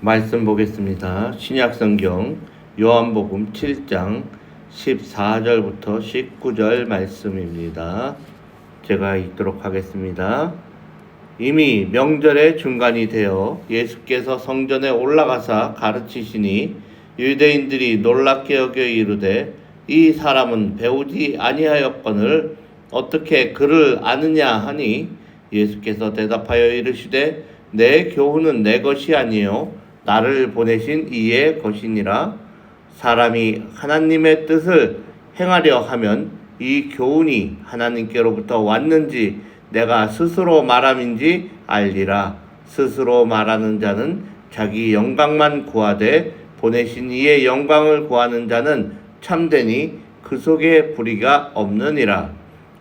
말씀 보겠습니다. 신약성경 요한복음 7장 14절부터 19절 말씀입니다. 제가 읽도록 하겠습니다. 이미 명절의 중간이 되어 예수께서 성전에 올라가사 가르치시니 유대인들이 놀랍게 여겨 이르되 이 사람은 배우지 아니하였거늘 어떻게 그를 아느냐 하니 예수께서 대답하여 이르시되 내 교훈은 내 것이 아니요 나를 보내신 이의 것이니라. 사람이 하나님의 뜻을 행하려 하면 이 교훈이 하나님께로부터 왔는지 내가 스스로 말함인지 알리라. 스스로 말하는 자는 자기 영광만 구하되 보내신 이의 영광을 구하는 자는 참되니 그 속에 불의가 없느니라.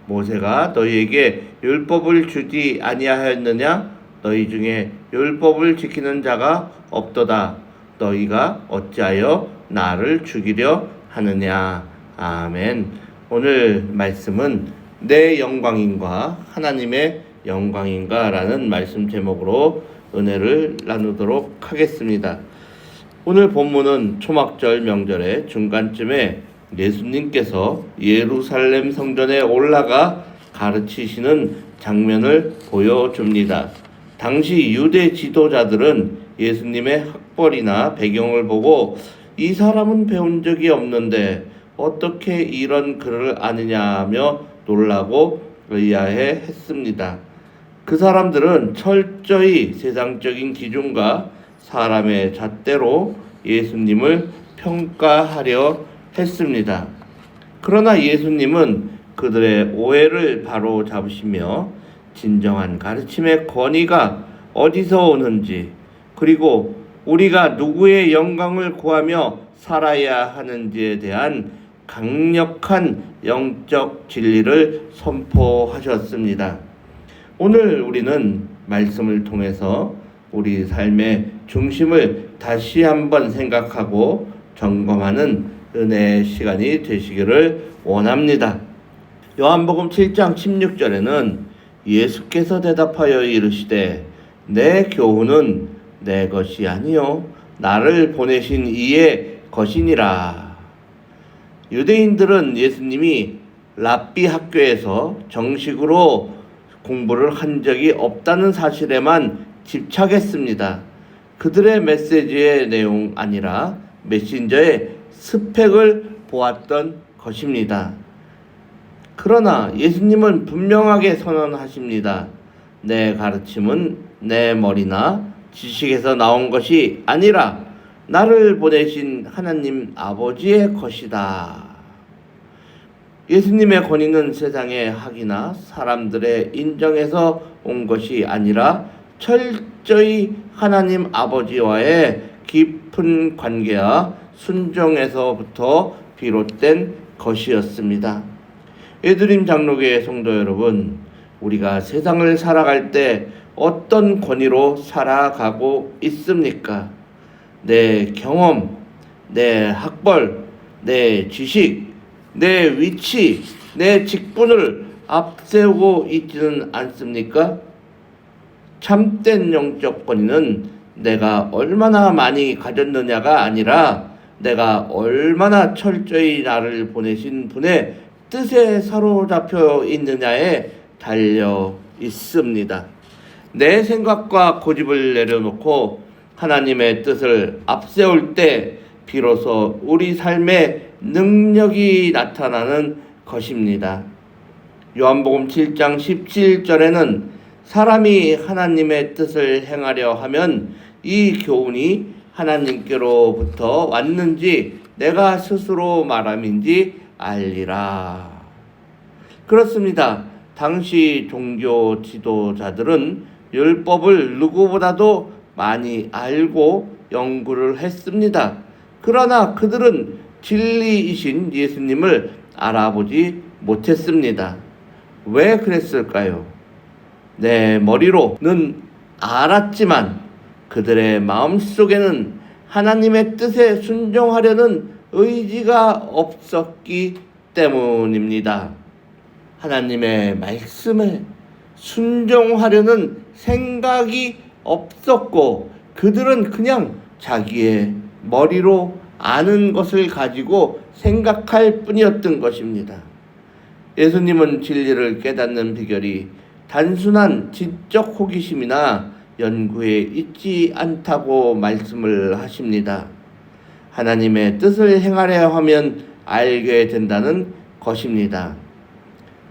모세가 너희에게 율법을 주지 아니하였느냐? 너희 중에 율법을 지키는 자가 없도다. 너희가 어찌하여 나를 죽이려 하느냐. 아멘. 오늘 말씀은 내 영광인가 하나님의 영광인가 라는 말씀 제목으로 은혜를 나누도록 하겠습니다. 오늘 본문은 초막절 명절의 중간쯤에 예수님께서 예루살렘 성전에 올라가 가르치시는 장면을 보여줍니다. 당시 유대 지도자들은 예수님의 학벌이나 배경을 보고 이 사람은 배운 적이 없는데 어떻게 이런 글을 아느냐며 놀라고 의아해 했습니다. 그 사람들은 철저히 세상적인 기준과 사람의 잣대로 예수님을 평가하려 했습니다. 그러나 예수님은 그들의 오해를 바로 잡으시며 진정한 가르침의 권위가 어디서 오는지, 그리고 우리가 누구의 영광을 구하며 살아야 하는지에 대한 강력한 영적 진리를 선포하셨습니다. 오늘 우리는 말씀을 통해서 우리 삶의 중심을 다시 한번 생각하고 점검하는 은혜의 시간이 되시기를 원합니다. 요한복음 7장 16절에는 예수께서 대답하여 이르시되 내 교훈은 내 것이 아니요 나를 보내신 이의 것이니라. 유대인들은 예수님이 랍비 학교에서 정식으로 공부를 한 적이 없다는 사실에만 집착했습니다. 그들의 메시지의 내용 아니라 메신저의 스펙을 보았던 것입니다. 그러나 예수님은 분명하게 선언하십니다. 내 가르침은 내 머리나 지식에서 나온 것이 아니라 나를 보내신 하나님 아버지의 것이다. 예수님의 권위는 세상의 학이나 사람들의 인정에서 온 것이 아니라 철저히 하나님 아버지와의 깊은 관계와 순종에서부터 비롯된 것이었습니다. 예드림 장로교회 성도 여러분, 우리가 세상을 살아갈 때 어떤 권위로 살아가고 있습니까? 내 경험, 내 학벌, 내 지식, 내 위치, 내 직분을 앞세우고 있지는 않습니까? 참된 영적 권위는 내가 얼마나 많이 가졌느냐가 아니라 내가 얼마나 철저히 나를 보내신 분의 뜻에 사로잡혀 있느냐에 달려 있습니다. 내 생각과 고집을 내려놓고 하나님의 뜻을 앞세울 때 비로소 우리 삶의 능력이 나타나는 것입니다. 요한복음 7장 17절에는 사람이 하나님의 뜻을 행하려 하면 이 교훈이 하나님께로부터 왔는지 내가 스스로 말함인지 알리라. 그렇습니다. 당시 종교 지도자들은 율법을 누구보다도 많이 알고 연구를 했습니다. 그러나 그들은 진리이신 예수님을 알아보지 못했습니다. 왜 그랬을까요? 내 머리로는 알았지만 그들의 마음속에는 하나님의 뜻에 순종하려는 의지가 없었기 때문입니다. 하나님의 말씀에 순종하려는 생각이 없었고 그들은 그냥 자기의 머리로 아는 것을 가지고 생각할 뿐이었던 것입니다. 예수님은 진리를 깨닫는 비결이 단순한 지적 호기심이나 연구에 있지 않다고 말씀을 하십니다. 하나님의 뜻을 행하려 하면 알게 된다는 것입니다.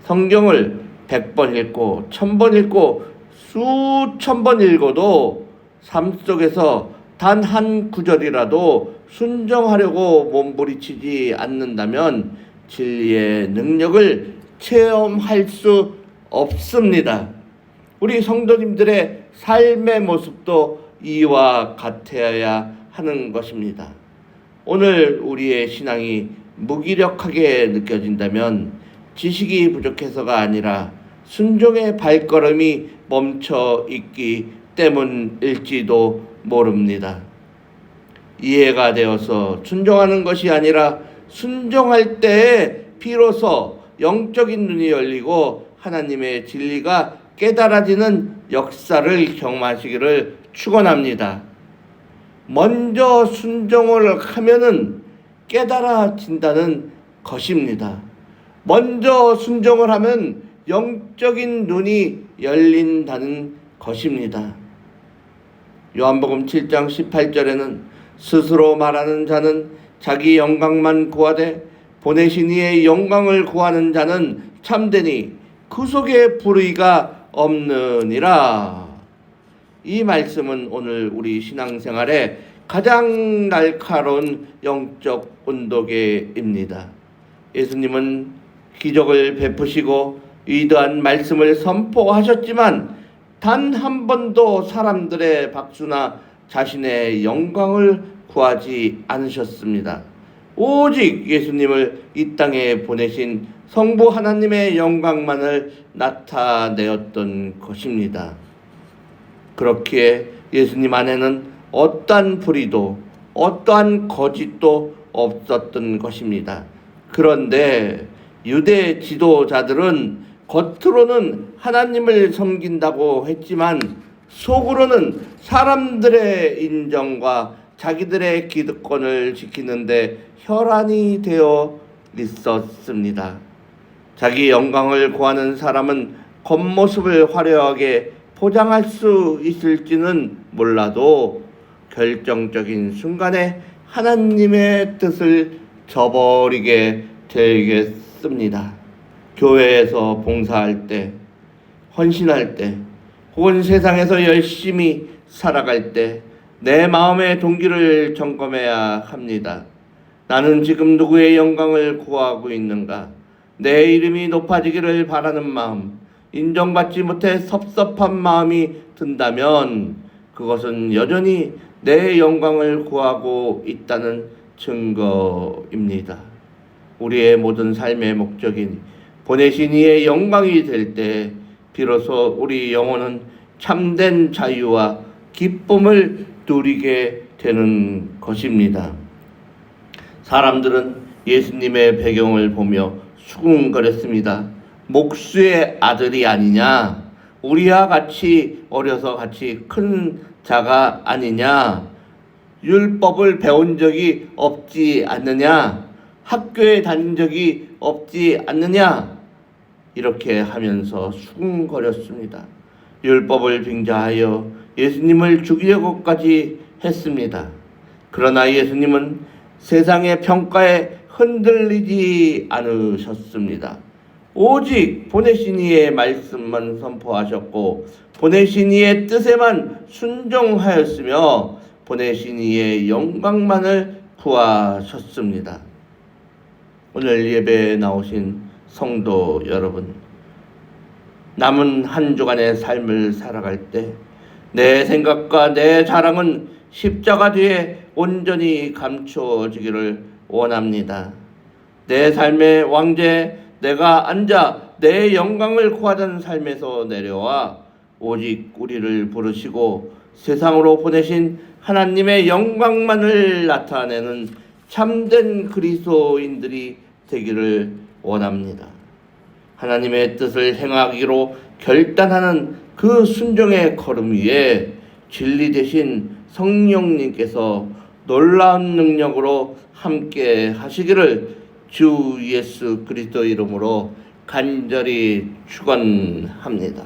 성경을 100번 읽고 1000번 읽고 수천 번 읽어도 삶 속에서 단 한 구절이라도 순종하려고 몸부리치지 않는다면 진리의 능력을 체험할 수 없습니다. 우리 성도님들의 삶의 모습도 이와 같아야 하는 것입니다. 오늘 우리의 신앙이 무기력하게 느껴진다면 지식이 부족해서가 아니라 순종의 발걸음이 멈춰 있기 때문일지도 모릅니다. 이해가 되어서 순종하는 것이 아니라 순종할 때에 비로소 영적인 눈이 열리고 하나님의 진리가 깨달아지는 역사를 경험하시기를 축원합니다. 먼저 순종을 하면은 깨달아진다는 것입니다. 먼저 순종을 하면 영적인 눈이 열린다는 것입니다. 요한복음 7장 18절에는 스스로 말하는 자는 자기 영광만 구하되 보내신 이의 영광을 구하는 자는 참되니 그 속에 불의가 없느니라. 이 말씀은 오늘 우리 신앙생활에 가장 날카로운 영적 온도계입니다. 예수님은 기적을 베푸시고 위대한 말씀을 선포하셨지만 단 한 번도 사람들의 박수나 자신의 영광을 구하지 않으셨습니다. 오직 예수님을 이 땅에 보내신 성부 하나님의 영광만을 나타내었던 것입니다. 그렇기에 예수님 안에는 어떠한 불의도 어떠한 거짓도 없었던 것입니다. 그런데 유대 지도자들은 겉으로는 하나님을 섬긴다고 했지만 속으로는 사람들의 인정과 자기들의 기득권을 지키는데 혈안이 되어 있었습니다. 자기 영광을 구하는 사람은 겉모습을 화려하게 포장할 수 있을지는 몰라도 결정적인 순간에 하나님의 뜻을 저버리게 되겠습니다. 교회에서 봉사할 때, 헌신할 때, 혹은 세상에서 열심히 살아갈 때 내 마음의 동기를 점검해야 합니다. 나는 지금 누구의 영광을 구하고 있는가? 내 이름이 높아지기를 바라는 마음, 인정받지 못해 섭섭한 마음이 든다면 그것은 여전히 내 영광을 구하고 있다는 증거입니다. 우리의 모든 삶의 목적인 보내신 이의 영광이 될 때 비로소 우리 영혼은 참된 자유와 기쁨을 누리게 되는 것입니다. 사람들은 예수님의 배경을 보며 수군거렸습니다. 목수의 아들이 아니냐? 우리와 같이 어려서 같이 큰 자가 아니냐? 율법을 배운 적이 없지 않느냐? 학교에 다닌 적이 없지 않느냐? 이렇게 하면서 수군거렸습니다. 율법을 빙자하여 예수님을 죽이려고까지 했습니다. 그러나 예수님은 세상의 평가에 흔들리지 않으셨습니다. 오직 보내신 이의 말씀만 선포하셨고 보내신 이의 뜻에만 순종하였으며 보내신 이의 영광만을 구하셨습니다. 오늘 예배에 나오신 성도 여러분, 남은 한 주간의 삶을 살아갈 때 내 생각과 내 자랑은 십자가 뒤에 온전히 감추어지기를 원합니다. 내 삶의 왕좌에 내가 앉아 내 영광을 구하던 삶에서 내려와 오직 우리를 부르시고 세상으로 보내신 하나님의 영광만을 나타내는 참된 그리스도인들이 되기를 원합니다. 하나님의 뜻을 행하기로 결단하는 그 순종의 걸음 위에 진리 대신 성령님께서 놀라운 능력으로 함께 하시기를 주 예수 그리스도 이름으로 간절히 축원합니다.